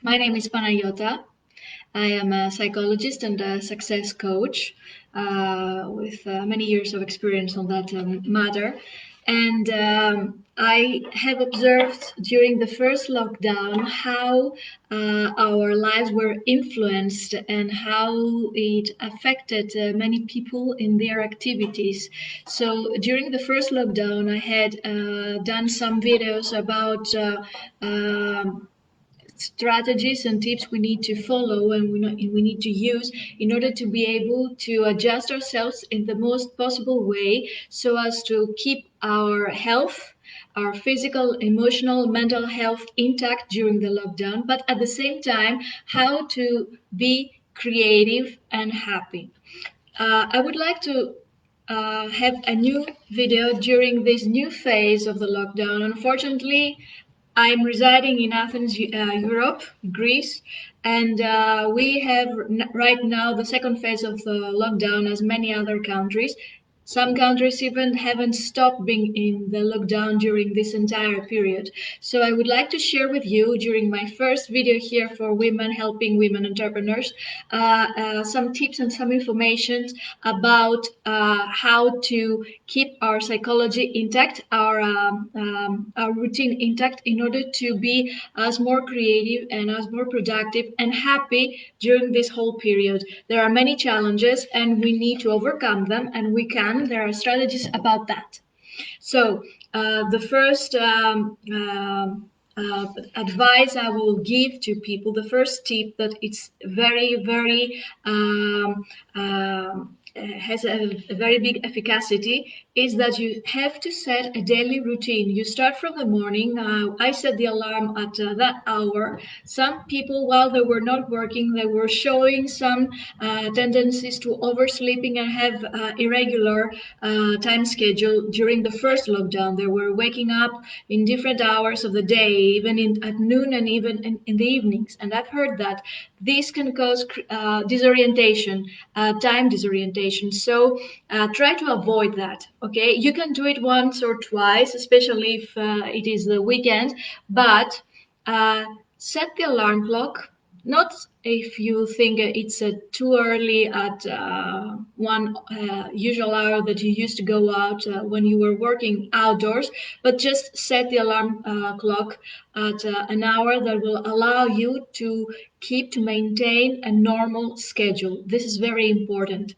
My name is Panagiota. I am a psychologist and a success coach with many years of experience on that matter. And I have observed during the first lockdown how our lives were influenced and how it affected many people in their activities. So during the first lockdown, I had done some videos about strategies and tips we need to follow and we need to use in order to be able to adjust ourselves in the most possible way so as to keep our health, our physical, emotional, mental health intact during the lockdown, but at the same time, how to be creative and happy. I would like to have a new video during this new phase of the lockdown. Unfortunately, I'm residing in Athens, Europe, Greece, and we have right now the second phase of the lockdown as many other countries. Some countries even haven't stopped being in the lockdown during this entire period. So I would like to share with you during my first video here for women helping women entrepreneurs some tips and some information about how to keep our psychology intact, our routine intact in order to be as more creative and as more productive and happy during this whole period. There are many challenges and we need to overcome them, and we can. There are strategies about that. So the first advice I will give to people, the first tip that it's very, very has a very big efficacy is that you have to set a daily routine. You start from the morning. I set the alarm at that hour. Some people, while they were not working, they were showing some tendencies to oversleeping and have irregular time schedule during the first lockdown. They were waking up in different hours of the day, even at noon and even in the evenings. And I've heard that this can cause disorientation, time disorientation. So try to avoid that. Okay, you can do it once or twice, especially if it is the weekend, but set the alarm clock. Not if you think it's too early at one usual hour that you used to go out when you were working outdoors, but just set the alarm clock at an hour that will allow you to maintain a normal schedule. This is very important.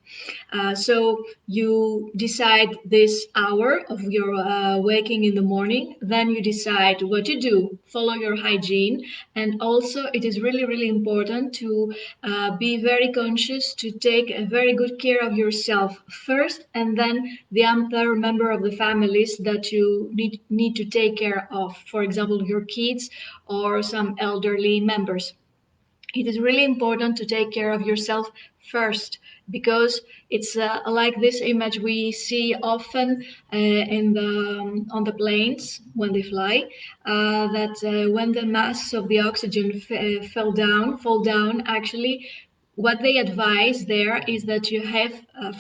So you decide this hour of your waking in the morning, then you decide what to do, follow your hygiene, and also it is really, really important to be very conscious to take a very good care of yourself first, and then the other member of the families that you need to take care of, for example, your kids or some elderly members. It is really important to take care of yourself first, because it's like this image we see often on the planes when they fly, that when the masks of the oxygen fall down, actually what they advise there is that you have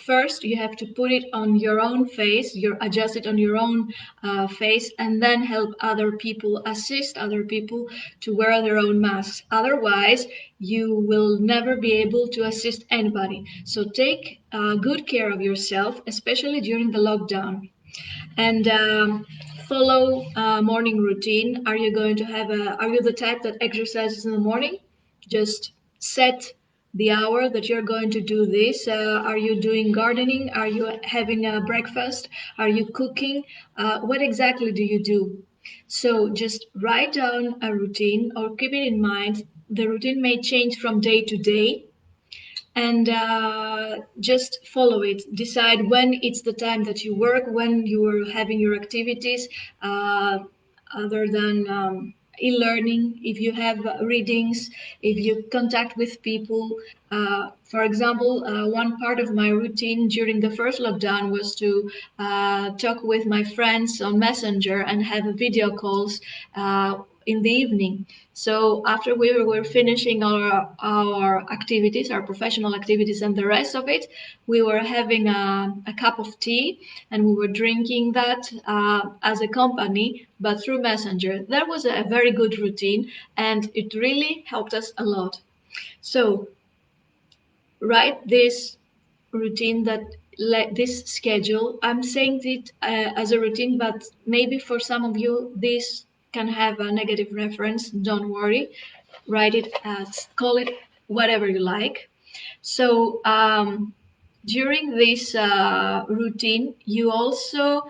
first you have to put it on your own face, you adjust it on your own face, and then help other people, assist other people to wear their own masks. Otherwise you will never be able to assist anybody. So take good care of yourself, especially during the lockdown. And follow morning routine. Are you going to have are you the type that exercises in the morning? Just set the hour that you're going to do this. Are you doing gardening? Are you having a breakfast? Are you cooking? What exactly do you do? So just write down a routine or keep it in mind. The routine may change from day to day, and just follow it. Decide when it's the time that you work, when you are having your activities, other than e-learning, if you have readings, if you contact with people. For example, one part of my routine during the first lockdown was to talk with my friends on Messenger and have video calls. in the evening. So after we were finishing our activities, our professional activities, and the rest of it, we were having a cup of tea, and we were drinking that as a company, but through Messenger. That was a very good routine, and it really helped us a lot. So write this routine that this schedule. I'm saying it as a routine, but maybe for some of you this can have a negative reference. Don't worry. Write it as, call it whatever you like. So during this routine, you also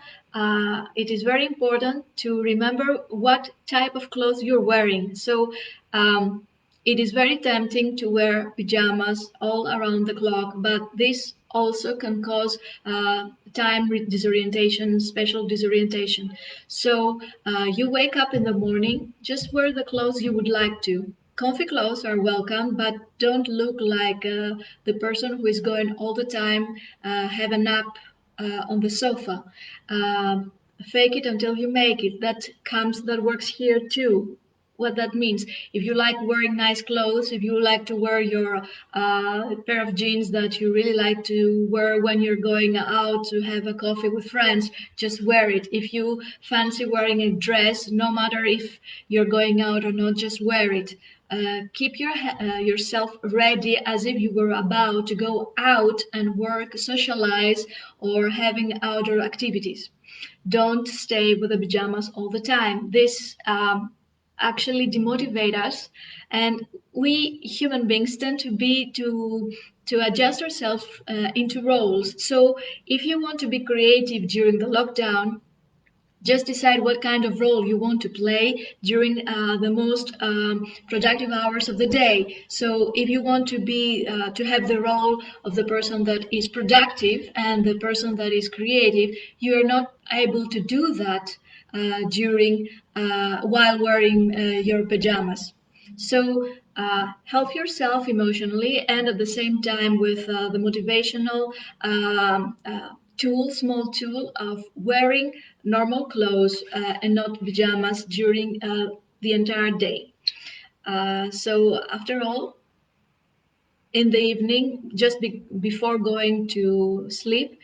it is very important to remember what type of clothes you're wearing. So um, it is very tempting to wear pajamas all around the clock, but this also can cause time disorientation, special disorientation. So you wake up in the morning, just wear the clothes you would like to. Comfy clothes are welcome, but don't look like the person who is going all the time, have a nap on the sofa. Um, Fake it until you make it. That works here too. What that means, if you like wearing nice clothes, if you like to wear your pair of jeans that you really like to wear when you're going out to have a coffee with friends, just wear it. If you fancy wearing a dress, no matter if you're going out or not, just wear it. Keep yourself ready as if you were about to go out and work, socialize, or having outdoor activities. Don't stay with the pajamas all the time. This actually demotivate us, and we human beings tend to adjust ourselves into roles. So if you want to be creative during the lockdown, just decide what kind of role you want to play during the most productive hours of the day. So if you want to be to have the role of the person that is productive and the person that is creative, you are not able to do that during while wearing your pajamas. So help yourself emotionally, and at the same time with the motivational small tool of wearing normal clothes and not pajamas during the entire day. So after all, in the evening, just before going to sleep,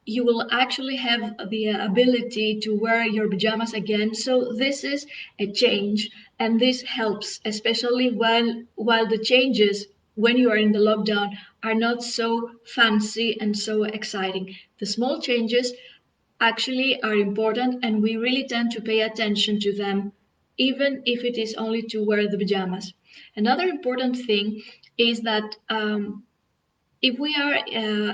you will actually have the ability to wear your pajamas again. So this is a change, and this helps, especially while the changes when you are in the lockdown are not so fancy and so exciting. The small changes actually are important, and we really tend to pay attention to them, even if it is only to wear the pajamas. Another important thing is that if we are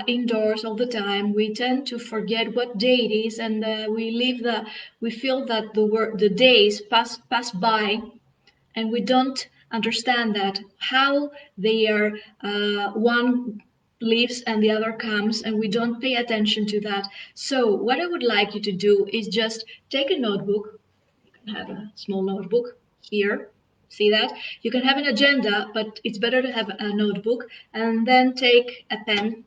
indoors all the time, we tend to forget what day it is, and we feel that the days pass by, and we don't understand that how they are one leaves and the other comes, and we don't pay attention to that. So what I would like you to do is just take a notebook. You can have a small notebook here. See that? You can have an agenda, but it's better to have a notebook, and then take a pen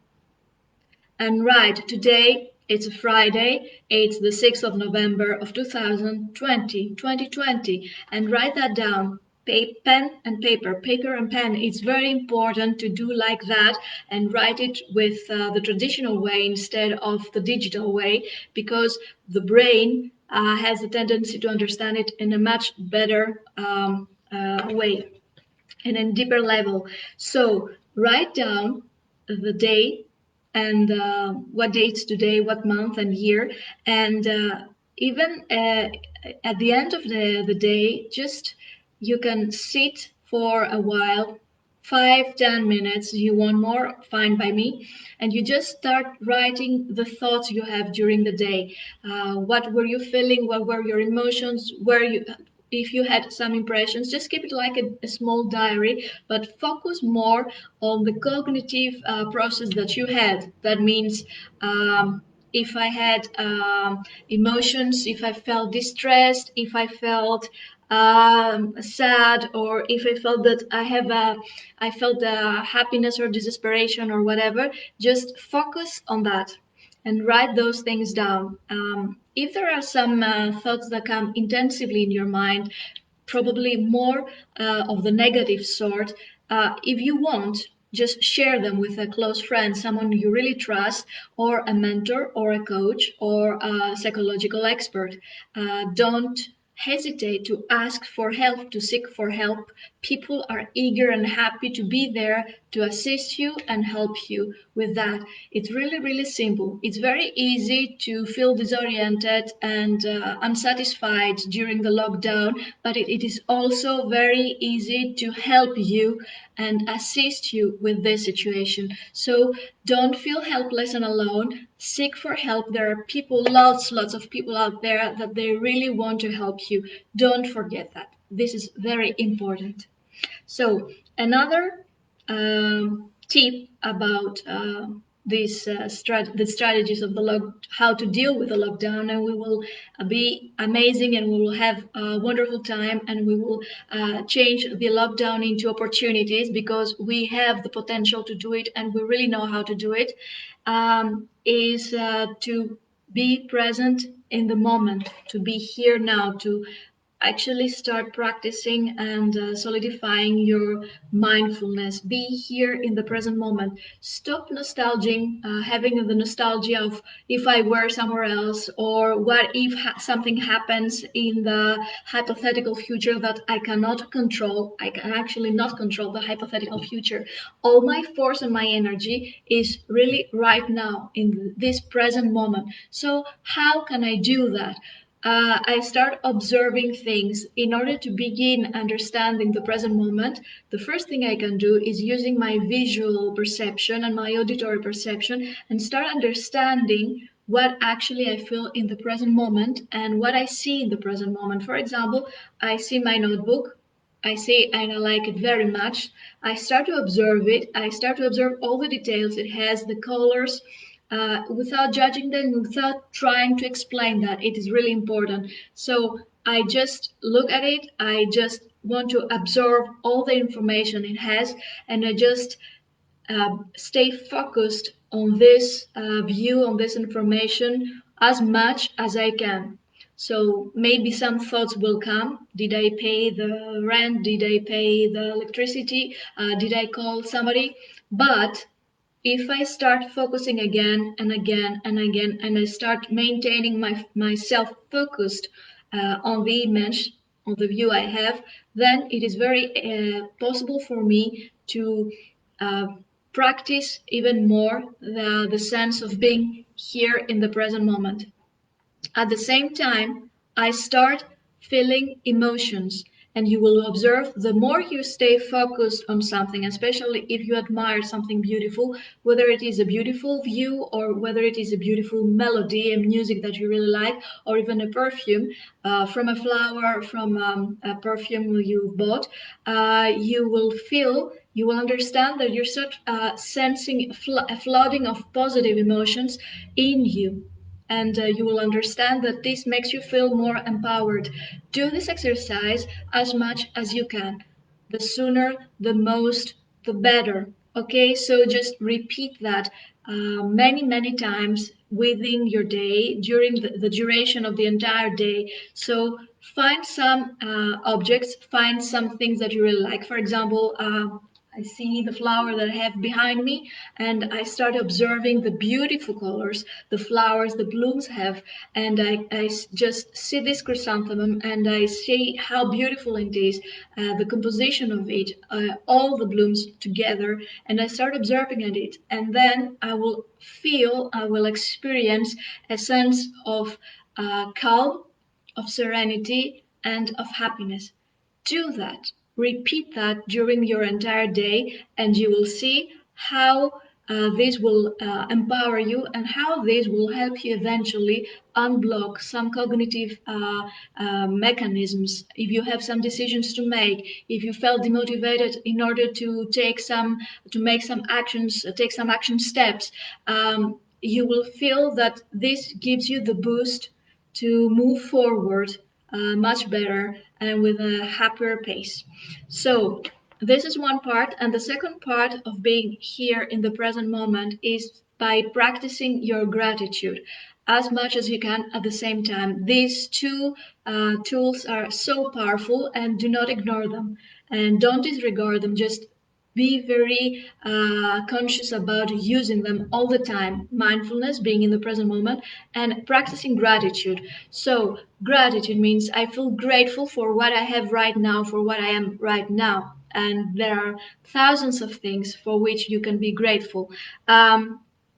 and write, today it's a Friday, it's the 6th of November of 2020, and write that down. Pen and paper and pen. It's very important to do like that and write it with the traditional way instead of the digital way, because the brain has a tendency to understand it in a much better way and a deeper level. So write down the day and what dates today, what month and year, and even at the end of the day, just you can sit for a while, 5, 10 minutes. You want more? Fine by me. And you just start writing the thoughts you have during the day. What were you feeling? What were your emotions? Where you if you had some impressions, just keep it like a small diary, but focus more on the cognitive process that you had. That means if I had emotions, if I felt distressed, if I felt sad, or if I felt that I felt happiness or desperation or whatever, just focus on that and write those things down. If there are some thoughts that come intensively in your mind, probably more of the negative sort. If you want, just share them with a close friend, someone you really trust, or a mentor, or a coach, or a psychological expert. Don't hesitate to ask for help, to seek for help. People are eager and happy to be there to assist you and help you with that. It's really, really simple. It's very easy to feel disoriented and unsatisfied during the lockdown, but it is also very easy to help you and assist you with this situation. So don't feel helpless and alone. Seek for help. There are people, lots of people out there that they really want to help you. Don't forget that. This is very important. So another tip about the strategies of how to deal with the lockdown, and we will be amazing, and we will have a wonderful time, and we will change the lockdown into opportunities because we have the potential to do it, and we really know how to do it. Is to be present in the moment, to be here now, to actually start practicing and solidifying your mindfulness. Be here in the present moment. Stop nostalging, having the nostalgia of if I were somewhere else, or what if something happens in the hypothetical future that I cannot control. I can actually not control the hypothetical future. All my force and my energy is really right now in this present moment. So how can I do that? I start observing things in order to begin understanding the present moment. The first thing I can do is using my visual perception and my auditory perception and start understanding what actually I feel in the present moment and what I see in the present moment. For example, I see my notebook. I see and I like it very much. I start to observe it. I start to observe all the details it has, the colors, without judging them, without trying to explain that. It is really important. So I just look at it. I just want to absorb all the information it has, and I just stay focused on this view, on this information as much as I can. So maybe some thoughts will come. Did I pay the rent? Did I pay the electricity? Did I call somebody? But if I start focusing again and again and again, and I start maintaining myself focused on the image, on the view I have, then it is very possible for me to uh, practice even more the sense of being here in the present moment. At the same time, I start feeling emotions, and you will observe the more you stay focused on something, especially if you admire something beautiful, whether it is a beautiful view or whether it is a beautiful melody and music that you really like, or even a perfume from a flower, from a perfume you bought, you will understand that you're start sensing a flooding of positive emotions in you, and you will understand that this makes you feel more empowered. Do this exercise as much as you can. The sooner, the most, the better. Okay, so just repeat that many times within your day, during the duration of the entire day. So find some objects, find some things that you really like. For example, I see the flower that I have behind me, and I start observing the beautiful colors the flowers, the blooms have, and just see this chrysanthemum, and I see how beautiful it is, the composition of it, all the blooms together, and I start observing at it, and then I will experience a sense of calm, of serenity, and of happiness. Do that. Repeat that during your entire day, and you will see how this will empower you and how this will help you eventually unblock some cognitive mechanisms. If you have some decisions to make, if you felt demotivated in order to make some actions, take some action steps, you will feel that this gives you the boost to move forward much better and with a happier pace. So this is one part, and the second part of being here in the present moment is by practicing your gratitude. as much as you can at the same time. These two tools are so powerful, and do not ignore them and don't disregard them. Just be very conscious about using them all the time. Mindfulness, being in the present moment, and practicing gratitude. So, gratitude means I feel grateful for what I have right now, for what I am right now. And there are thousands of things for which you can be grateful.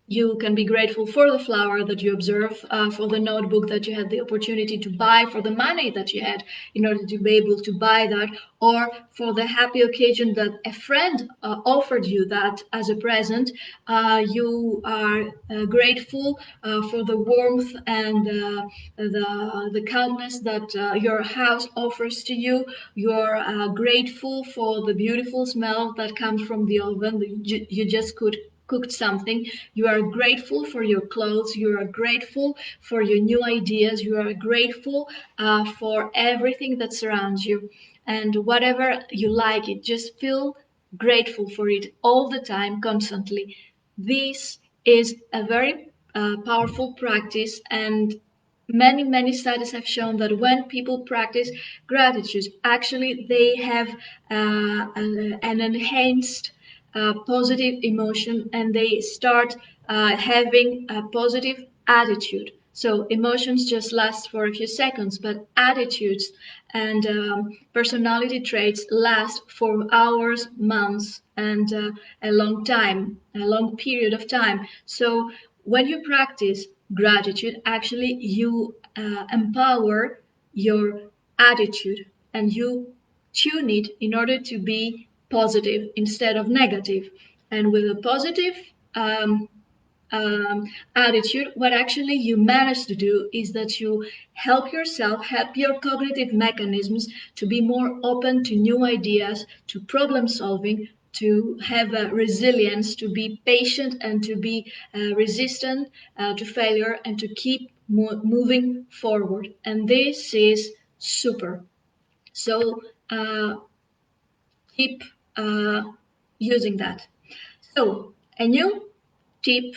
You can be grateful for the flower that you observe, for the notebook that you had the opportunity to buy, for the money that you had in order to be able to buy that, or for the happy occasion that a friend offered you that as a present. You are grateful for the warmth and the calmness that your house offers to you. You're grateful for the beautiful smell that comes from the oven. You just cooked something. You are grateful for your clothes. You are grateful for your new ideas. You are grateful for everything that surrounds you. And whatever you like it, just feel grateful for it all the time, constantly. This is a very powerful practice, and many studies have shown that when people practice gratitude, actually they have an enhanced positive emotion, and they start having a positive attitude. So emotions just last for a few seconds, but attitudes and personality traits last for hours, months, and a long time, a long period of time. So when you practice gratitude, actually you empower your attitude, and you tune it in order to be positive instead of negative. And with a positive um, um, attitude, what actually you manage to do is that you help yourself, help your cognitive mechanisms to be more open to new ideas, to problem solving, to have resilience, to be patient, and to be resistant to failure, and to keep moving forward. And this is super. So keep uh, using that. So a new tip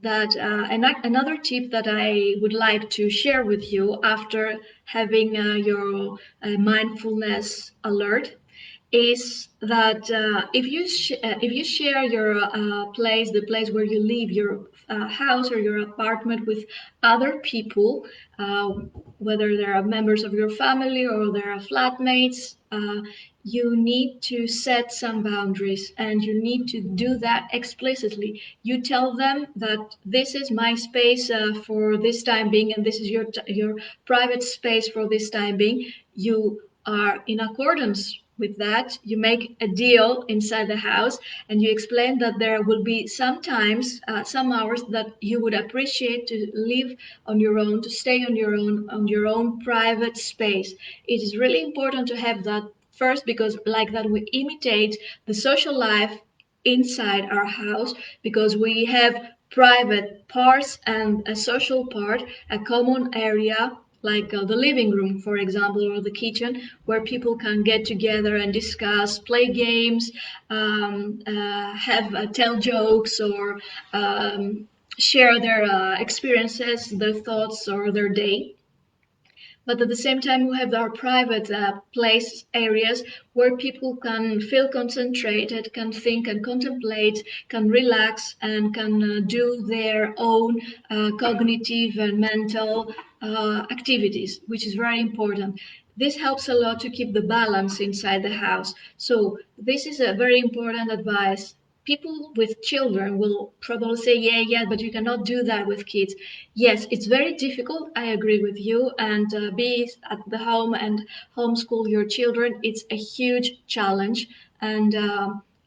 that another tip that I would like to share with you after having your mindfulness alert is that if you share your place, the place where you live, your house or your apartment with other people, uh, whether they are members of your family or they are flatmates, you need to set some boundaries, and you need to do that explicitly. You tell them that this is my space for this time being, and this is your private space for this time being. You are in accordance with that. You make a deal inside the house, and you explain that there will be sometimes some hours that you would appreciate to live on your own, to stay on your own private space. It is really important to have that first, because like that we imitate the social life inside our house, because we have private parts and a social part, a common area like the living room, for example, or the kitchen, where people can get together and discuss, play games, have tell jokes, or share their experiences, their thoughts, or their day. But at the same time, we have our private place areas where people can feel concentrated, can think and contemplate, can relax, and can do their own cognitive and mental activities, which is very important. This helps a lot to keep the balance inside the house. So this is a very important advice. People with children will probably say, yeah, but you cannot do that with kids. Yes, it's very difficult. I agree with you. And be at the home and homeschool your children, it's a huge challenge. And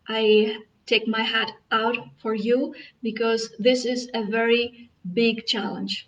I take my hat out for you, because this is a very big challenge.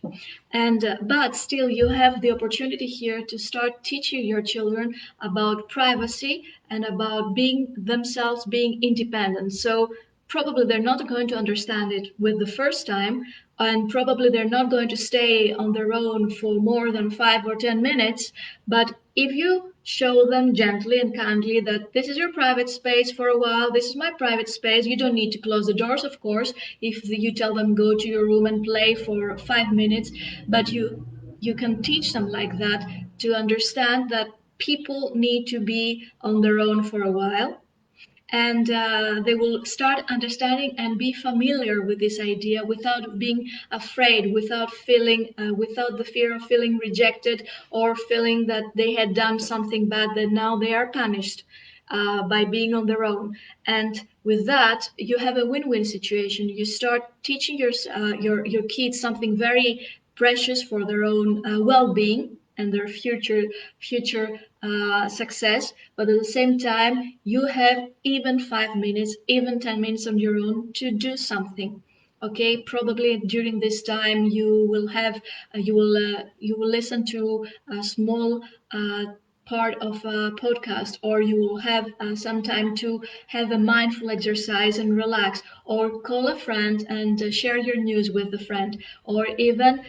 And but still, you have the opportunity here to start teaching your children about privacy and about being themselves, being independent. So probably they're not going to understand it with the first time, and probably they're not going to stay on their own for more than 5 or 10 minutes. But if you show them gently and kindly that this is your private space for a while. This is my private space. You don't need to close the doors, of course, if you tell them go to your room and play for 5 minutes, but you can teach them like that to understand that people need to be on their own for a while, and they will start understanding and be familiar with this idea without being afraid, without the fear of feeling rejected or feeling that they had done something bad, that now they are punished by being on their own. And with that, you have a win-win situation. You start teaching your kids something very precious for their own well-being and their future success. But at the same time, you have even 5 minutes, even 10 minutes on your own to do something. Okay, probably during this time you will have you will listen to a small part of a podcast, or you will have some time to have a mindful exercise and relax, or call a friend and share your news with a friend, or even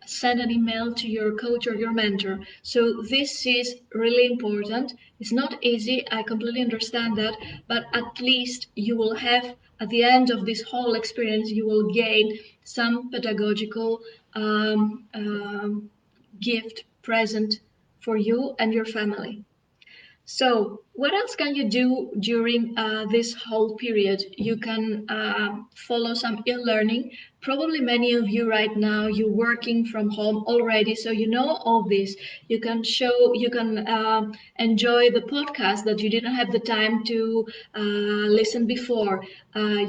send an email to your coach or your mentor. So this is really important. It's not easy, I completely understand that, but at least you will have, at the end of this whole experience, you will gain some pedagogical gift present for you and your family. So, what else can you do during this whole period? You can follow some e-learning. Probably many of you right now, you're working from home already, so you know all this. You can enjoy the podcast that you didn't have the time to listen before.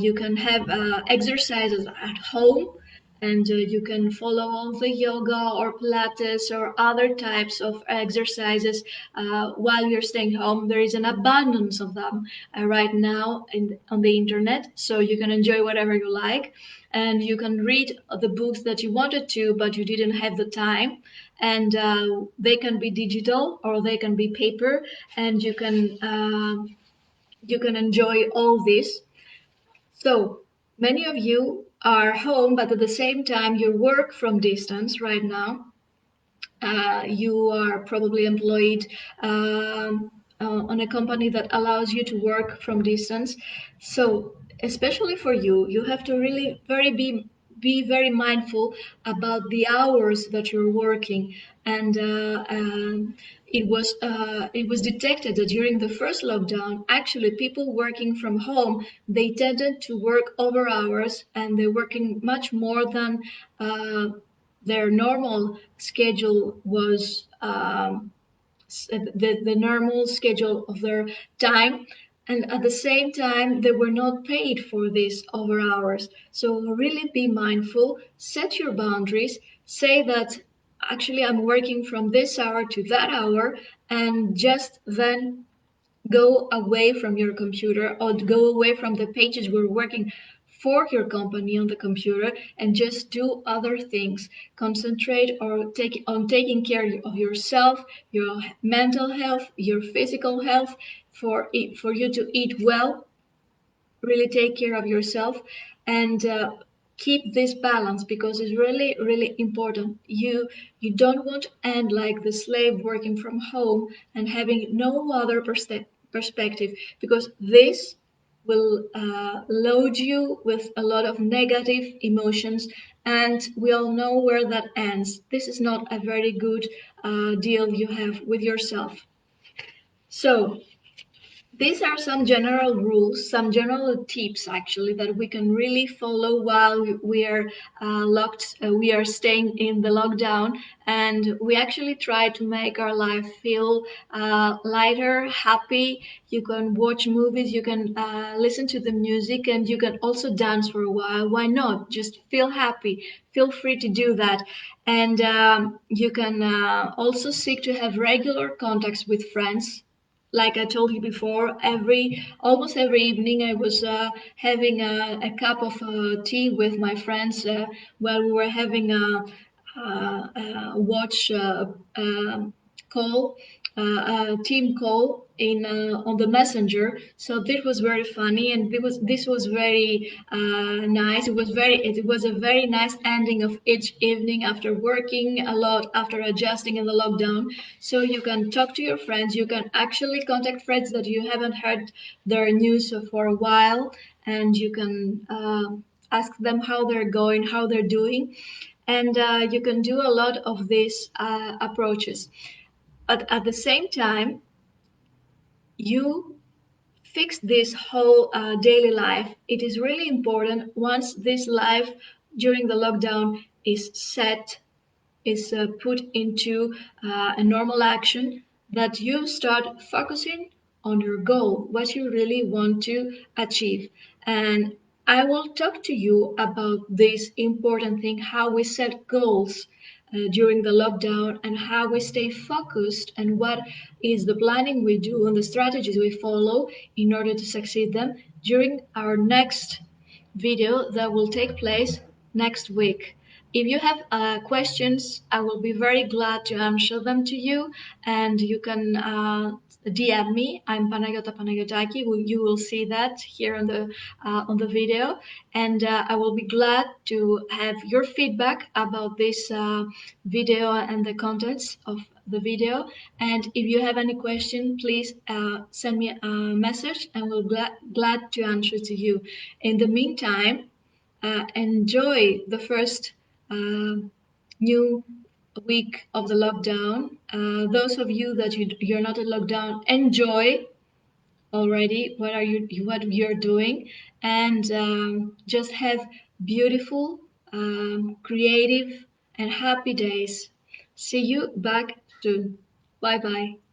You can have exercises at home, and you can follow all the yoga or pilates or other types of exercises while you're staying home. There is an abundance of them right now on the internet, so you can enjoy whatever you like, and you can read the books that you wanted to but you didn't have the time, and they can be digital or they can be paper, and you can enjoy all this. So many of you are home, but at the same time, you work from distance right now. You are probably employed on a company that allows you to work from distance. So, especially for you, you have to really be very mindful about the hours that you're working. And it was detected that during the first lockdown, actually people working from home, they tended to work over hours, and they're working much more than their normal schedule was, the normal schedule of their time, and at the same time they were not paid for these over hours. So really be mindful, set your boundaries, say that actually I'm working from this hour to that hour, and just then go away from your computer or go away from the pages we're working for your company on the computer, and just do other things. Concentrate or take on taking care of yourself, your mental health, your physical health, for you to eat well, really take care of yourself, and keep this balance, because it's really really important. You don't want to end like the slave working from home and having no other perspective, because this will load you with a lot of negative emotions, and we all know where that ends. This is not a very good deal you have with yourself. So these are some general rules, some general tips actually that we can really follow while we are we are staying in the lockdown, and we actually try to make our life feel lighter, happy. You can watch movies, you can listen to the music, and you can also dance for a while. Why not? Just feel happy. Feel free to do that. And you can also seek to have regular contacts with friends. Like I told you before, almost every evening I was having a cup of tea with my friends while we were having a watch call, a team call in on the messenger. So this was very funny, and this was very nice. It was a very nice ending of each evening after working a lot, after adjusting in the lockdown. So you can talk to your friends. You can actually contact friends that you haven't heard their news for a while, and you can ask them how they're going, how they're doing, and you can do a lot of these approaches. But at the same time, you fix this whole daily life. It is really important once this life during the lockdown is set, is put into a normal action, that you start focusing on your goal, what you really want to achieve. And I will talk to you about this important thing, how we set goals during the lockdown, and how we stay focused, and what is the planning we do and the strategies we follow in order to succeed them during our next video that will take place next week. If you have questions, I will be very glad to answer them to you, and you can DM me. I'm Panagiota. You will see that here on the video, and I will be glad to have your feedback about this video and the contents of the video. And if you have any question, please send me a message, and we'll glad to answer to you. In the meantime, enjoy the first uh, new week of the lockdown. Those of you that you're not in lockdown, enjoy already what you're doing, and just have beautiful, creative, and happy days. See you back soon. Bye bye.